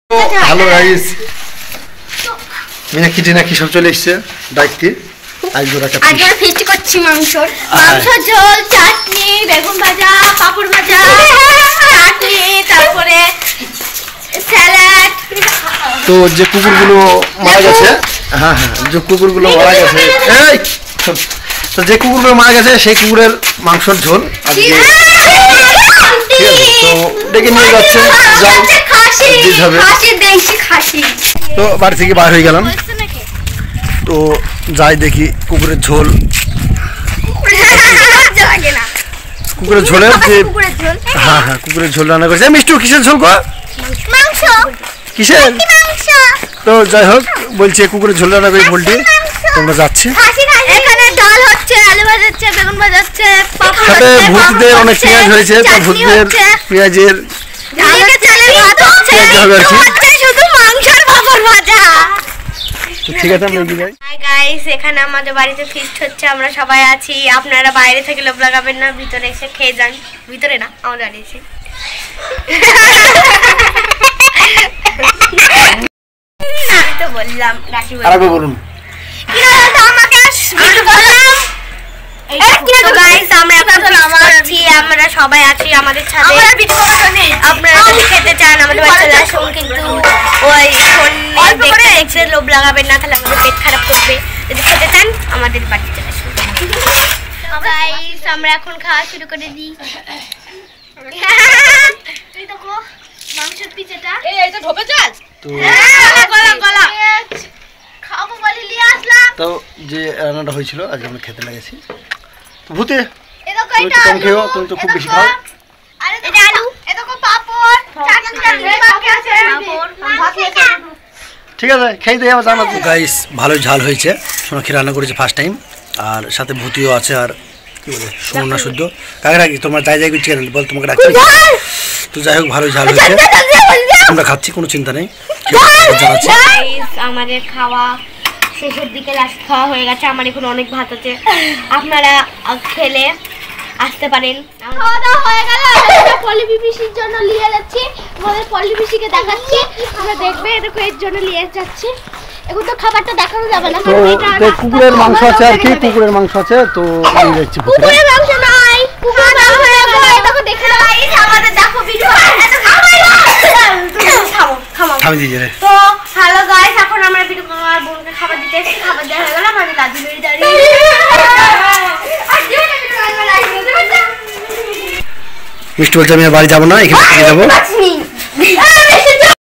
Hello guys, Meenakshi টিনাক্ষী সব চলে এসছে দায়িত্বে। আজকে ফিস্ট করছি মাংস ঝোল, চাটনি, বেগুন ভাজা, পাপড় ভাজা, চাটনি, তারপরে স্যালাড। তো যে কুকুরগুলো মারা গেছে, হ্যাঁ হ্যাঁ, যে কুকুরগুলো মারা গেছে, এই তো যে কুকুরগুলো মারা গেছে সেই কুকুরের মাংসের ঝোল আজকে তো ডেকে নিয়ে যাচ্ছে। তো বাড়ি থেকে বার হয়ে গেলাম, তো যাই দেখি কুকুরের ঝোল, কুকুরের ঝোলের যে হ্যাঁ হ্যাঁ কুকুরের ঝোল রান্না করেছে। মিষ্টু কিসের ঝোল কর? কিসের? তো যাই হোক, বলছে কুকুরের ঝোল রান্না করে পোল্ট্রি। তোমরা যাচ্ছি সাথে ভূতদের অনেক পেঁয়াজ হয়েছে, তো ভূতদের পেঁয়াজের ঠিক আছে। এখানে আমাদের বাড়িতে ফিস্ট হচ্ছে, আমরা সবাই আছি। আপনারা বাইরে থেকে লোভ লাগাবেন না, ভিতরে এসে খেয়ে যান। ভিতরে না, আমাদের বাড়ি এসে। আমি তো বললাম বলুন আমরা সবাই আছি আমাদের ছাদে। আপনারা যদি খেতে চান আমাদের বাড়ি চলে আসুন, কিন্তু ওই দেখতে লোভ লাগাবেন না, তাহলে আমাদের পেট খারাপ করবে। যদি খেতে চান আমাদের বাড়ি চলে আসুন। আমরা এখন খাওয়া শুরু করে দিই। মাংসের পিছেটা তো যে রান্নাটা হয়েছিল আজকে আমরা খেতে লাগেছি। তো ভূতে তুমি তো কম খেও, তুমি তো খুব বেশি খাও। ঠিক আছে, খেয়ে দিয়ে আবার জানাবো। গাইস ভালোই ঝাল হয়েছে, সোনাক্ষী রান্না করেছে ফার্স্ট টাইম, আর সাথে ভূতিও আছে, আর কি বলে সোনা শুদ্ধ কাকে রাখি তোমার যাই যাই করছি বল, তোমাকে রাখছি। তো যাই হোক ভালোই ঝাল হয়েছে, আমরা খাচ্ছি, কোনো চিন্তা নেই। আমাদের খাওয়া শেষের দিকে লাস্ট খাওয়া হয়ে গেছে, আমার এখন অনেক ভাত আছে, আপনারা খেলে আসতে পারেন। খাওয়া দাওয়া হয়ে গেল, পলিপিপিসির জন্য নিয়ে যাচ্ছি, আমাদের পলিপিপিসিকে দেখাচ্ছি, আমরা দেখবে এরকম এর জন্য নিয়ে যাচ্ছি। এখন তো খাবারটা দেখানো যাবে না, তো কুকুরের মাংস আছে আর কি, কুকুরের মাংস আছে, তো নিয়ে যাচ্ছি। কুকুরের মাংস নাই, কুকুরের মাংস হয়ে গেল, দেখো দেখে নাও আমাদের, দেখো ভিডিও থামি দিয়ে রে। তো হ্যালো গাইস, এখন আমরা ভিডিও আমার বোনকে খাবার দিতে এসেছি, খাবার দেওয়া হয়ে গেল, আমাদের দাদু মেয়ে দাঁড়িয়ে। মিষ্টি বলছে আমি আর বাড়ি যাবো না, এখানে থেকে যাবো।